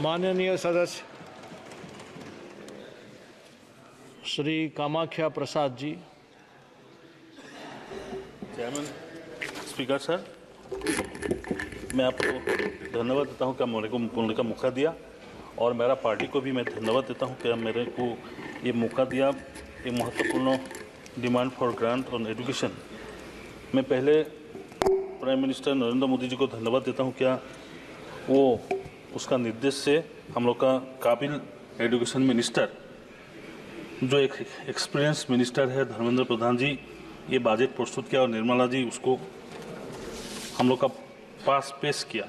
माननीय सदस्य Shri Kamakhya Prasad ji. Chairman, speaker sir, मैं आपको धन्यवाद देता हूं कि आप मेरे को बोलने का मौका दिया, और मेरा पार्टी को भी मैं धन्यवाद देता हूं कि आप मेरे को ये मौका दिया। ये महत्वपूर्ण demand for grant on education. मैं पहले प्राइम मिनिस्टर नरेंद्र मोदी जी को धन्यवाद देता हूं क्या वो उसका निर्देश से हम लोग का काबिल एजुकेशन मिनिस्टर, जो एक एक्सपीरियंस मिनिस्टर है, धर्मेंद्र प्रधान जी, ये बजट प्रस्तुत किया और निर्मला जी उसको हम लोग का पास पेश किया।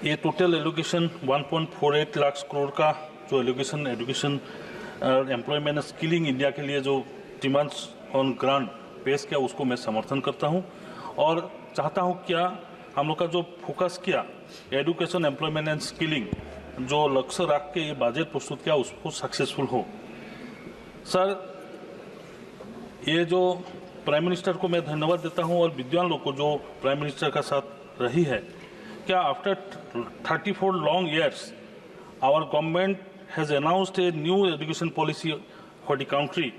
ये टोटल एलोकेशन 1.48 लाख करोड़ का जो allocation education employment skilling India के लिए जो डिमांड्स ऑन ग्रांट पेश किया, उसको मैं समर्थन करता हूँ और चाहता हूँ क्या हम लोग का जो फोकस किया एजुकेशन एम्प्लॉयमेंट एंड स्किलिंग, जो लक्ष्य रख के ये बजट प्रस्तुत किया, उसको सक्सेसफुल हो। सर, ये जो प्राइम मिनिस्टर को मैं धन्यवाद देता हूं और विद्वान लोग को जो प्राइम मिनिस्टर का साथ रही है, क्या after 34 long years our government has announced a new education policy for the country.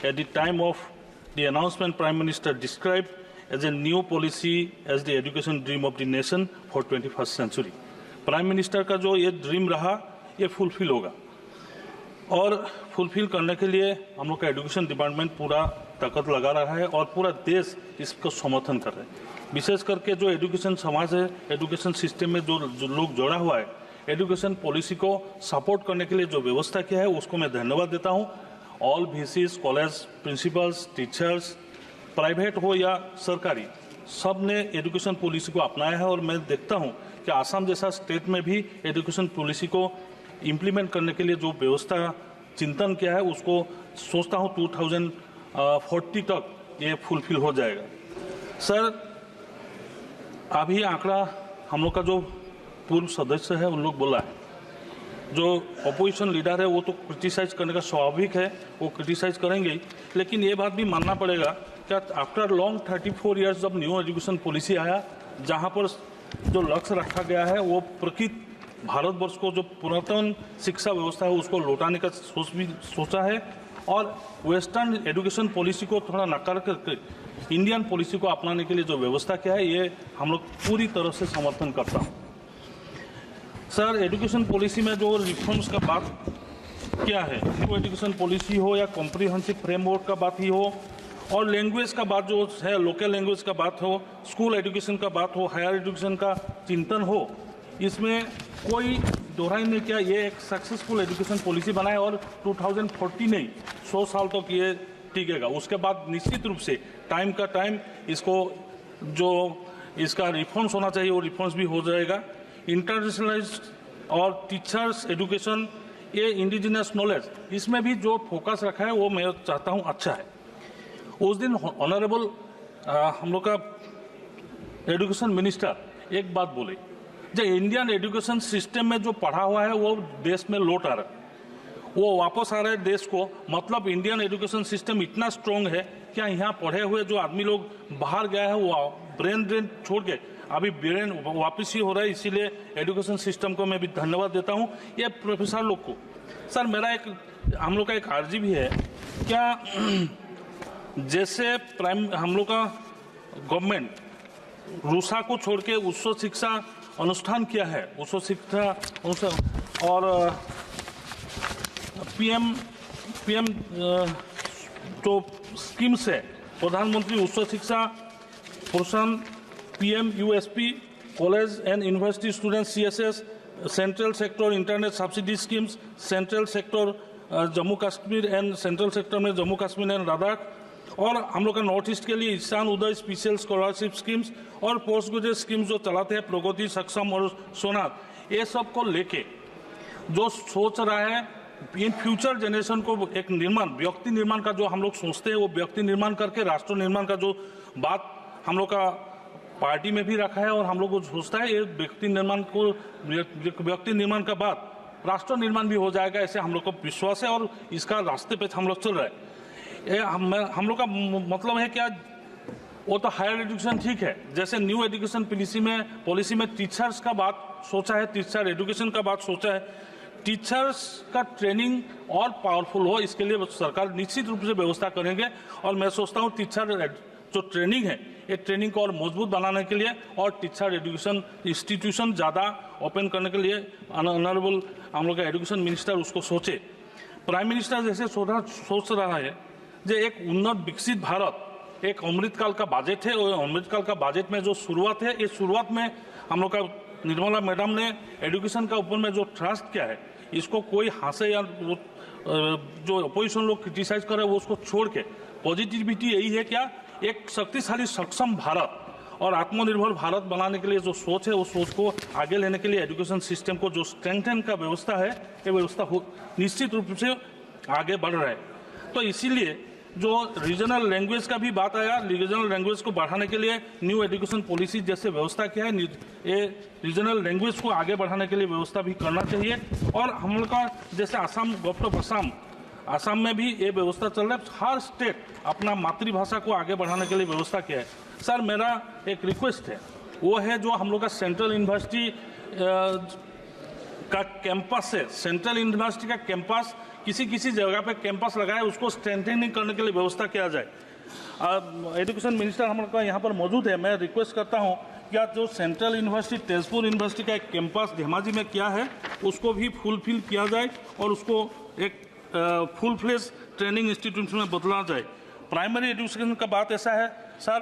At the time of the announcement, prime minister described as a new policy as the education dream of the nation for 21st century। Prime minister का जो ये dream रहा, ये fulfil होगा, और fulfil करने के लिए हम लोग का एजुकेशन डिपार्टमेंट पूरा ताकत लगा रहा है और पूरा देश इसको समर्थन कर रहा है। विशेष करके जो एजुकेशन समाज है, एजुकेशन सिस्टम में जो लोग जोड़ा हुआ है, एजुकेशन पॉलिसी को सपोर्ट करने के लिए जो व्यवस्था किया है, उसको मैं धन्यवाद देता हूँ। All VCs, college principles, teachers, private हो या सरकारी, सब ने एजुकेशन पॉलिसी को अपनाया है और मैं देखता हूं कि आसाम जैसा स्टेट में भी एजुकेशन पॉलिसी को इम्प्लीमेंट करने के लिए जो व्यवस्था चिंतन किया है, उसको सोचता हूं 2040 तक ये फुलफिल हो जाएगा। सर, अभी आंकड़ा हम लोग का जो पूर्व सदस्य है उन लोग बोला है, जो अपोजिशन लीडर है वो तो क्रिटिसाइज करने का स्वाभाविक है, वो क्रिटिसाइज करेंगे ही, लेकिन ये बात भी मानना पड़ेगा क्या आफ्टर लॉन्ग 34 ईयर्स जब न्यू एजुकेशन पॉलिसी आया, जहां पर जो लक्ष्य रखा गया है वो प्रकृत भारतवर्ष को जो पुरातन शिक्षा व्यवस्था है उसको लौटाने का सोचा है, और वेस्टर्न एजुकेशन पॉलिसी को थोड़ा नकार करके इंडियन पॉलिसी को अपनाने के लिए जो व्यवस्था किया है, ये हम लोग पूरी तरह से समर्थन करता हूँ। सर, एजुकेशन पॉलिसी में जो रिफॉर्म्स का बात क्या है, न्यू एजुकेशन पॉलिसी हो या कॉम्प्रिहेंसिव फ्रेमवर्क का बात ही हो, और लैंग्वेज का बात जो है, लोकल लैंग्वेज का बात हो, स्कूल एजुकेशन का बात हो, हायर एजुकेशन का चिंतन हो, इसमें कोई दोहराई नहीं किया। ये एक सक्सेसफुल एजुकेशन पॉलिसी बनाए और 2040 नहीं 100 साल तक ये टिकेगा। उसके बाद निश्चित रूप से टाइम का टाइम इसको जो इसका रिफॉर्म्स होना चाहिए वो रिफॉर्म्स भी हो जाएगा। इंटरनेशनलाइज्ड और टीचर्स एजुकेशन, ये इंडिजिनस नॉलेज, इसमें भी जो फोकस रखा है वो मैं चाहता हूँ अच्छा है। उस दिन ऑनरेबल हम लोग का एजुकेशन मिनिस्टर एक बात बोले, जो इंडियन एजुकेशन सिस्टम में जो पढ़ा हुआ है वो देश में लौट आ रहा है, वो वापस आ रहा है देश को। मतलब इंडियन एजुकेशन सिस्टम इतना स्ट्रांग है, क्या यहाँ पढ़े हुए जो आदमी लोग बाहर गया है वो ब्रेन ड्रेन छोड़ के अभी ब्रेन वापस ही हो रहा है। इसीलिए एजुकेशन सिस्टम को मैं भी धन्यवाद देता हूँ, ये प्रोफेसर लोग को। सर, मेरा एक हम लोग का एक अर्जी भी है, क्या जैसे हम लोग का गवर्नमेंट रूसा को छोड़ के उच्च शिक्षा अनुष्ठान किया है, उच्च शिक्षा अनुष्ठान, और पीएम जो स्कीम्स है, प्रधानमंत्री उच्च शिक्षा प्रोत्साहन, PMUSP, college and university student CSS, central sector internet subsidy schemes, central sector Jammu Kashmir and central sector में जम्मू कश्मीर एंड लद्दाख, और हम लोग का नॉर्थ ईस्ट के लिए Ishan Uday special scholarship schemes और पोस्ट ग्रेजुएट स्कीम्स जो चलाते हैं, प्रगति, सक्षम और सोनार, ये सब को लेके जो सोच रहा है इन फ्यूचर जनरेशन को एक निर्माण, व्यक्ति निर्माण का जो हम लोग सोचते हैं वो व्यक्ति निर्माण करके राष्ट्र निर्माण का जो बात हम लोग का पार्टी में भी रखा है, और हम लोग को सोचता है ये व्यक्ति निर्माण का बाद राष्ट्र निर्माण भी हो जाएगा, ऐसे हम लोग को विश्वास है और इसका रास्ते पे हम लोग चल रहे हैं। हम लोग का मतलब है क्या, वो तो हायर एजुकेशन ठीक है, जैसे न्यू एजुकेशन पॉलिसी में टीचर्स का बात सोचा है, टीचर एजुकेशन का बात सोचा है, टीचर्स का ट्रेनिंग और पावरफुल हो, इसके लिए सरकार निश्चित रूप से व्यवस्था करेंगे। और मैं सोचता हूँ टीचर जो ट्रेनिंग है, ये ट्रेनिंग को और मजबूत बनाने के लिए और टीचर एजुकेशन इंस्टीट्यूशन ज़्यादा ओपन करने के लिए ऑनरेबल हम लोग का एजुकेशन मिनिस्टर उसको सोचे। प्राइम मिनिस्टर जैसे सोच रहा है जो एक उन्नत विकसित भारत, एक अमृतकाल का बजट है, और अमृतकाल का बजट में जो शुरुआत है, इस शुरुआत में हम लोग का निर्मला मैडम ने एजुकेशन का ऊपर में जो ट्रस्ट किया है, इसको कोई हासे या जो अपोजिशन लोग क्रिटिसाइज कर रहे हैं वो उसको छोड़ के पॉजिटिविटी यही है क्या, एक शक्तिशाली सक्षम भारत और आत्मनिर्भर भारत बनाने के लिए जो सोच है, उस सोच को आगे लेने के लिए एजुकेशन सिस्टम को जो स्ट्रेंथन का व्यवस्था है, ये व्यवस्था निश्चित रूप से आगे बढ़ रहा है। तो इसीलिए जो रीजनल लैंग्वेज का भी बात आया, रीजनल लैंग्वेज को बढ़ाने के लिए न्यू एजुकेशन पॉलिसी जैसे व्यवस्था किया है, ये रीजनल लैंग्वेज को आगे बढ़ाने के लिए व्यवस्था भी करना चाहिए। और हम लोग का जैसे आसाम, गवर्नमेंट ऑफ आसाम में भी ये व्यवस्था चल रहा है, हर स्टेट अपना मातृभाषा को आगे बढ़ाने के लिए व्यवस्था किया है। सर मेरा एक रिक्वेस्ट है, वो है जो हम लोग का सेंट्रल यूनिवर्सिटी का कैंपस है, सेंट्रल यूनिवर्सिटी का कैंपस किसी जगह पे कैंपस लगाए, उसको स्ट्रेंथनिंग करने के लिए व्यवस्था किया जाए। एजुकेशन मिनिस्टर हम लोग का यहाँ पर मौजूद है, मैं रिक्वेस्ट करता हूँ क्या जो सेंट्रल यूनिवर्सिटी तेजपुर यूनिवर्सिटी का एक कैंपस धेमाजी में किया है, उसको भी फुलफिल किया जाए और उसको एक फुल फ्लेज ट्रेनिंग इंस्टीट्यूट में बदला जाए। प्राइमरी एजुकेशन का बात ऐसा है सर,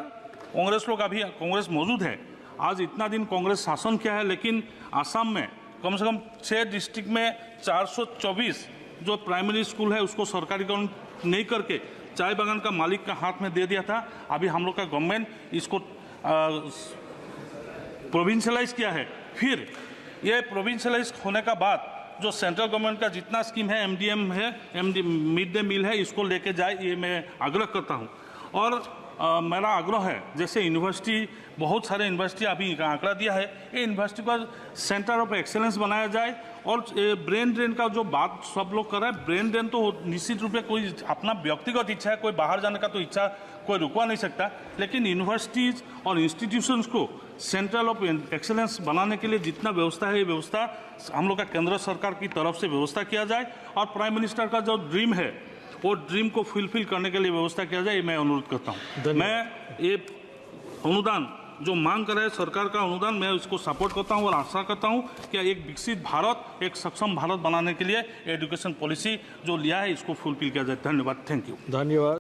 कांग्रेस लोग अभी कांग्रेस मौजूद है, आज इतना दिन कांग्रेस शासन किया है, लेकिन आसाम में कम से कम 6 डिस्ट्रिक्ट में 424 जो प्राइमरी स्कूल है उसको सरकारीकरण नहीं करके चाय बागान का मालिक का हाथ में दे दिया था। अभी हम लोग का गवर्नमेंट इसको प्रोविंशियलाइज किया है, फिर ये प्रोविंशियलाइज होने का बाद जो सेंट्रल गवर्नमेंट का जितना स्कीम है, एमडीएम है, मिड डे मील है, इसको लेके जाए, ये मैं आग्रह करता हूँ। और मेरा आग्रह है जैसे यूनिवर्सिटी, बहुत सारे यूनिवर्सिटी अभी आंकड़ा दिया है, ये यूनिवर्सिटी का सेंटर ऑफ एक्सेलेंस बनाया जाए। और ब्रेन ड्रेन का जो बात सब लोग कर रहे हैं, ब्रेन ड्रेन तो निश्चित रूप से कोई अपना व्यक्तिगत इच्छा है, कोई बाहर जाने का तो इच्छा कोई रुकवा नहीं सकता, लेकिन यूनिवर्सिटीज़ और इंस्टीट्यूशंस को सेंट्रल ऑफ एक्सेलेंस बनाने के लिए जितना व्यवस्था है, ये व्यवस्था हम लोग का केंद्र सरकार की तरफ से व्यवस्था किया जाए। और प्राइम मिनिस्टर का जो ड्रीम है, वो ड्रीम को फुलफिल करने के लिए व्यवस्था किया जाए, मैं अनुरोध करता हूँ। मैं ये अनुदान जो मांग कर रहा है सरकार का अनुदान, मैं इसको सपोर्ट करता हूँ और आशा करता हूँ कि एक विकसित भारत, एक सक्षम भारत बनाने के लिए एजुकेशन पॉलिसी जो लिया है इसको फुलफिल किया जाए। धन्यवाद, थैंक यू। धन्यवाद।